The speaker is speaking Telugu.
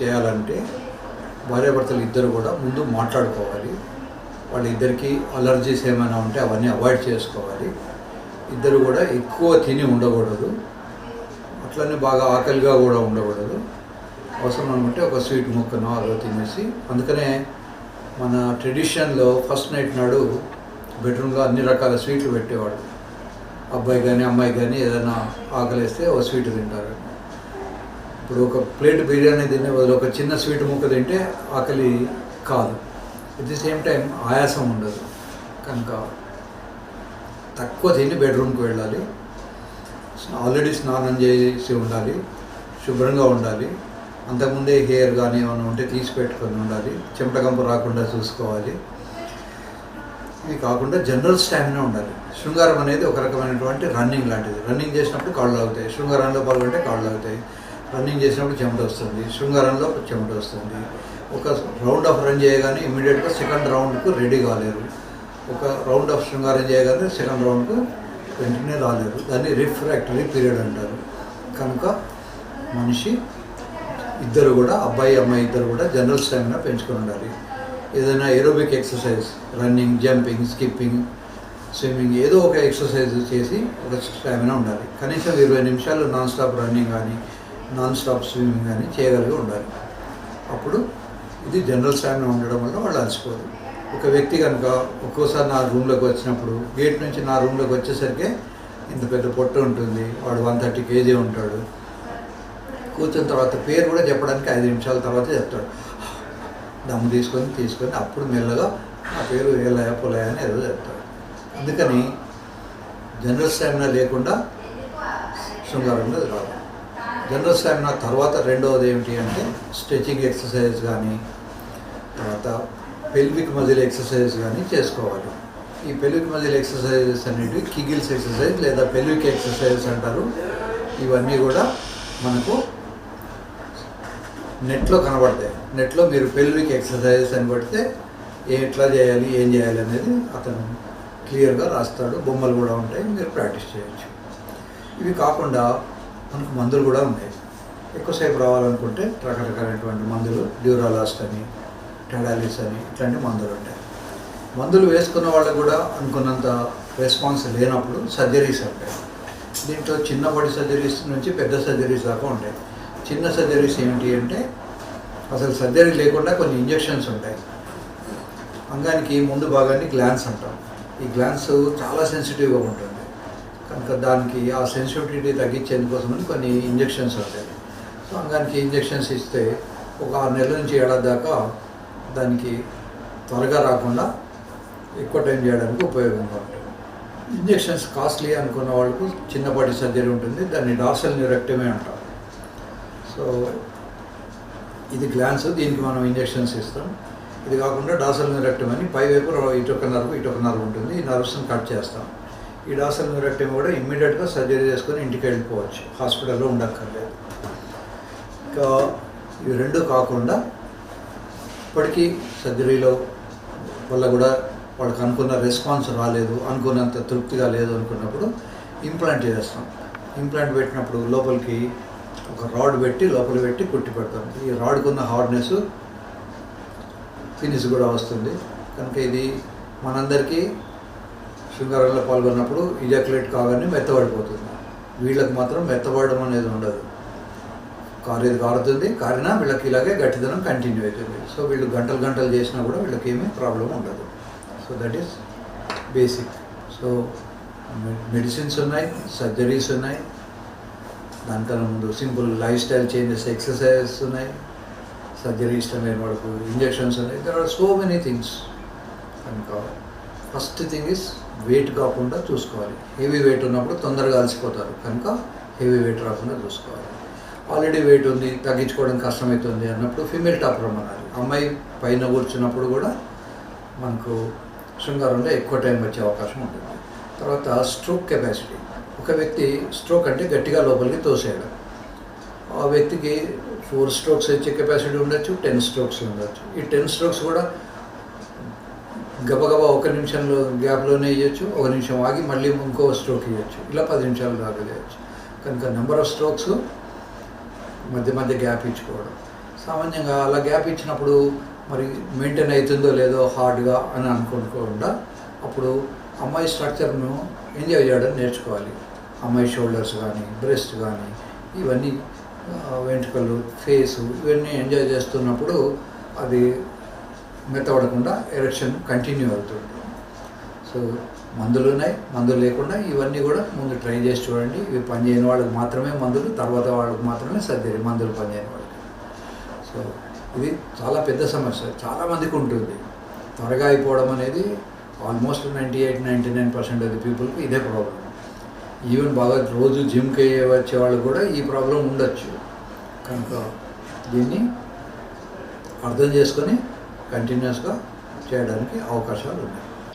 చేయాలంటే భార్యాభర్తలు ఇద్దరు కూడా ముందు మాట్లాడుకోవాలి. వాళ్ళిద్దరికీ అలర్జీస్ ఏమైనా ఉంటే అవన్నీ అవాయిడ్ చేసుకోవాలి. ఇద్దరు కూడా ఎక్కువ తిని ఉండకూడదు, అట్లనే బాగా ఆకలిగా కూడా ఉండకూడదు. అవసరం అనుకుంటే ఒక స్వీట్ ముక్కనో అదో తినేసి, అందుకనే మన ట్రెడిషన్లో ఫస్ట్ నైట్ నాడు బెడ్రూమ్లో అన్ని రకాల స్వీట్లు పెట్టేవాడు. అబ్బాయి కానీ అమ్మాయి కానీ ఏదైనా ఆకలిస్తే ఒక స్వీట్ తింటారు. ఇప్పుడు ఒక ప్లేట్ బిర్యానీ తినే బదులు ఒక చిన్న స్వీట్ ముక్క తింటే ఆకలి కాదు, ఎట్ ది సేమ్ టైం ఆయాసం ఉండదు. కనుక తక్కువ తిని బెడ్రూమ్కి వెళ్ళాలి. ఆల్రెడీ స్నానం చేసి ఉండాలి, శుభ్రంగా ఉండాలి. అంతకుముందే హెయిర్ కానీ ఏమైనా ఉంటే తీసి పెట్టుకొని ఉండాలి, చెమటకంపు రాకుండా చూసుకోవాలి. ఇవి కాకుండా జనరల్ స్టామినా ఉండాలి. శృంగారం అనేది ఒక రకమైనటువంటి రన్నింగ్ లాంటిది. రన్నింగ్ చేసినప్పుడు కాళ్ళు లాగుతాయి, శృంగారంలో పాల్గొంటే కాళ్ళు లాగుతాయి. రన్నింగ్ చేసినప్పుడు చెమట వస్తుంది, శృంగారంలో చెమట వస్తుంది. ఒక రౌండ్ ఆఫ్ రన్ చేయగానే ఇమ్మీడియట్గా సెకండ్ రౌండ్కు రెడీ కాలేరు. ఒక రౌండ్ ఆఫ్ శృంగారం చేయగానే సెకండ్ రౌండ్కు వెంటనే రాలేరు. దాన్ని రిఫ్రాక్టరీ పీరియడ్ అంటారు. కనుక మనిషి ఇద్దరు కూడా, అబ్బాయి అమ్మాయి ఇద్దరు కూడా జనరల్ స్టామినా పెంచుకొని ఉండాలి. ఏదైనా aerobic exercise, running, jumping, skipping, swimming, ఏదో ఒక ఎక్సర్సైజ్ చేసి ఒక స్టామినా ఉండాలి. కనీసం 20 నిమిషాలు నాన్ స్టాప్ రన్నింగ్ కానీ నాన్ స్టాప్ స్విమ్మింగ్ కానీ చేయగలిగి ఉండాలి. అప్పుడు ఇది జనరల్ స్టామినా ఉండడం వల్ల వాళ్ళు అలసిపోదు. ఒక వ్యక్తి కనుక ఒక్కోసారి నా రూమ్లోకి వచ్చినప్పుడు, గేట్ నుంచి నా రూమ్లోకి వచ్చేసరికి ఇంత పెద్ద పొట్ట ఉంటుంది, వాడు 130 kg ఉంటాడు. కూర్చున్న తర్వాత పేరు కూడా చెప్పడానికి 5 నిమిషాల తర్వాత చెప్తాడు. దమ్ము తీసుకొని అప్పుడు మెల్లగా ఆ పేరు ఏలయ పొలయ అని ఏదో చెప్తాడు. అందుకని జనరల్ స్టామినా లేకుండా శృంగారంలో రాదు. జనరల్ స్టామినా తర్వాత రెండవది ఏమిటి అంటే స్ట్రెచింగ్ ఎక్సర్సైజ్ కానీ, తర్వాత పెల్విక్ మజిల్ ఎక్సర్సైజ్ కానీ చేసుకోవాలి. ఈ పెల్విక్ మజిల్ ఎక్సర్సైజెస్ అనేవి కిగిల్స్ ఎక్సర్సైజ్ లేదా పెల్విక్ ఎక్సర్సైజెస్ అంటారు. ఇవన్నీ కూడా మనకు నెట్లో కనబడతాయి. నెట్లో మీరు పెల్విక్ ఎక్సర్సైజెస్ అని పడితే ఎట్లా చేయాలి, ఏం చేయాలి అనేది అతను క్లియర్గా రాస్తాడు. బొమ్మలు కూడా ఉంటాయి, మీరు ప్రాక్టీస్ చేయొచ్చు. ఇవి కాకుండా మనకు మందులు కూడా ఉన్నాయి. ఎక్కువసేపు రావాలనుకుంటే రకరకాలైనటువంటి మందులు, డ్యూరాలాస్ట్ అని, టెడాలిస్ అని, ఇట్లాంటి మందులు ఉంటాయి. మందులు వేసుకున్న వాళ్ళకు కూడా అనుకున్నంత రెస్పాన్స్ లేనప్పుడు సర్జరీస్ ఉంటాయి. దీంట్లో చిన్నపాటి సర్జరీస్ నుంచి పెద్ద సర్జరీస్ దాకా ఉంటాయి. చిన్న సర్జరీస్ ఏమిటి అంటే అసలు సర్జరీ లేకుండా కొన్ని ఇంజెక్షన్స్ ఉంటాయి. అంగానికి ముందు భాగాన్ని గ్లాన్స్ అంటాం. ఈ గ్లాన్స్ చాలా సెన్సిటివ్గా ఉంటుంది. కనుక దానికి ఆ సెన్సిటివిటీ తగ్గించేందుకోసమని కొన్ని ఇంజెక్షన్స్ ఉంటాయి. సో అంగానికి ఇంజెక్షన్స్ ఇస్తే ఒక 6 నెలల నుంచి ఏడాది దాకా దానికి త్వరగా రాకుండా ఎక్కువ టైం చేయడానికి ఉపయోగంగా ఉంటుంది. ఇంజెక్షన్స్ కాస్ట్లీ అనుకున్న వాళ్ళకు చిన్నపాటి సర్జరీ ఉంటుంది, దాన్ని డార్సల్ న్యూరెక్టమీ అంటాం. సో ఇది గ్లాన్స్, దీనికి మనం ఇంజెక్షన్స్ ఇస్తాం. ఇది కాకుండా డార్సల్ న్యూరెక్టమీ అని పైవైపు ఇటొక నర్వ్ ఉంటుంది. ఈ నర్వ్స్ని కట్ చేస్తాం. ఈ డార్సల్ న్యూరెక్టమీ కూడా ఇమ్మీడియట్గా సర్జరీ చేసుకొని ఇంటికి వెళ్ళిపోవచ్చు, హాస్పిటల్లో ఉండక్కర్లేదు. ఇంకా ఇవి రెండు కాకుండా ఇప్పటికీ సర్జరీలో వల్ల కూడా వాళ్ళకి అనుకున్న రెస్పాన్స్ రాలేదు, అనుకున్నంత తృప్తిగా లేదు అనుకున్నప్పుడు ఇంప్లాంట్ చేస్తాం. ఇంప్లాంట్ పెట్టినప్పుడు లోపలికి ఒక రాడ్ పెట్టి లోపల పెట్టి కుట్టి పెడతాం. ఈ రాడ్కున్న హార్డ్నెస్ ఫినిష్ కూడా వస్తుంది. కనుక ఇది మనందరికీ శృంగారంలో పాల్గొన్నప్పుడు ఇజాక్యులేట్ కాగానే మెత్తబడిపోతుంది. వీళ్ళకి మాత్రం మెత్తబడడం అనేది ఉండదు. కారేది కారుతుంది, కారినా వీళ్ళకి ఇలాగే గట్టిదనం కంటిన్యూ అవుతుంది. సో వీళ్ళు గంటలు చేసినా కూడా వీళ్ళకి ఏమీ ప్రాబ్లం ఉండదు. So that is basic. So medicines ఉన్నాయి, సర్జరీస్ ఉన్నాయి, దానికన్నా ముందు simple lifestyle changes, exercises ఉన్నాయి, సర్జరీ ఇష్టం లేని వాళ్ళకు ఇంజెక్షన్స్ ఉన్నాయి. There are so many things. కనుక ఫస్ట్ థింగ్ ఇస్ వెయిట్ కాకుండా చూసుకోవాలి. హెవీ వెయిట్ ఉన్నప్పుడు తొందరగా అలసిపోతారు, కనుక హెవీ వెయిట్ రాకుండా చూసుకోవాలి. ఆల్రెడీ వెయిట్ ఉంది, తగ్గించుకోవడం కష్టమవుతుంది అన్నప్పుడు ఫీమేల్ టాపర్ అనాలి. అమ్మాయి పైన కూర్చున్నప్పుడు కూడా మనకు శృంగారంలో ఎక్కువ టైం వచ్చే అవకాశం ఉంటుంది. తర్వాత స్ట్రోక్ కెపాసిటీ. ఒక వ్యక్తి స్ట్రోక్ అంటే గట్టిగా లోపలికి తోసేయడం. ఆ వ్యక్తికి 4 strokes వచ్చే కెపాసిటీ ఉండొచ్చు, 10 strokes ఉండొచ్చు. ఈ 10 strokes కూడా గబగబా 1 నిమిషంలో గ్యాప్లోనే ఇవ్వచ్చు, 1 నిమిషం ఆగి మళ్ళీ ఇంకో స్ట్రోక్ ఇవ్వచ్చు, ఇలా 10 నిమిషాలు దాకా చేయొచ్చు. కనుక నెంబర్ ఆఫ్ స్ట్రోక్స్ మధ్య గ్యాప్ ఇచ్చుకోవడం. సామాన్యంగా అలా గ్యాప్ ఇచ్చినప్పుడు మరి మెయింటైన్ అవుతుందో లేదో హార్డ్గా అని అనుకోకుండా అప్పుడు అమ్మాయి స్ట్రక్చర్ను ఎంజాయ్ చేయడం నేర్చుకోవాలి. అమ్మాయి షోల్డర్స్ కానీ బ్రెస్ట్ కానీ ఇవన్నీ వెంట్రుకలు ఫేసు ఇవన్నీ ఎంజాయ్ చేస్తున్నప్పుడు అది మెత్తబడకుండా ఎరెక్షన్ కంటిన్యూ అవుతుంది. సో మందులు ఉన్నాయి, మందులు లేకుండా ఇవన్నీ కూడా ముందు ట్రై చేసి చూడండి. ఇవి పనిచేయని వాళ్ళకి మాత్రమే మందులు, తర్వాత వాళ్ళకి మాత్రమే సర్జరీ, మందులు పనిచేయని వాళ్ళకి. సో ఇది చాలా పెద్ద సమస్య, చాలామందికి ఉంటుంది. త్వరగా అయిపోవడం అనేది ఆల్మోస్ట్ 98-99% ఆఫ్ ది పీపుల్కి ఇదే ప్రాబ్లం. ఈవెన్ బాగా రోజు జిమ్కి వచ్చే వాళ్ళు కూడా ఈ ప్రాబ్లం ఉండొచ్చు. కనుక దీన్ని అర్థం చేసుకొని కంటిన్యూస్గా చేయడానికి అవకాశాలు ఉన్నాయి.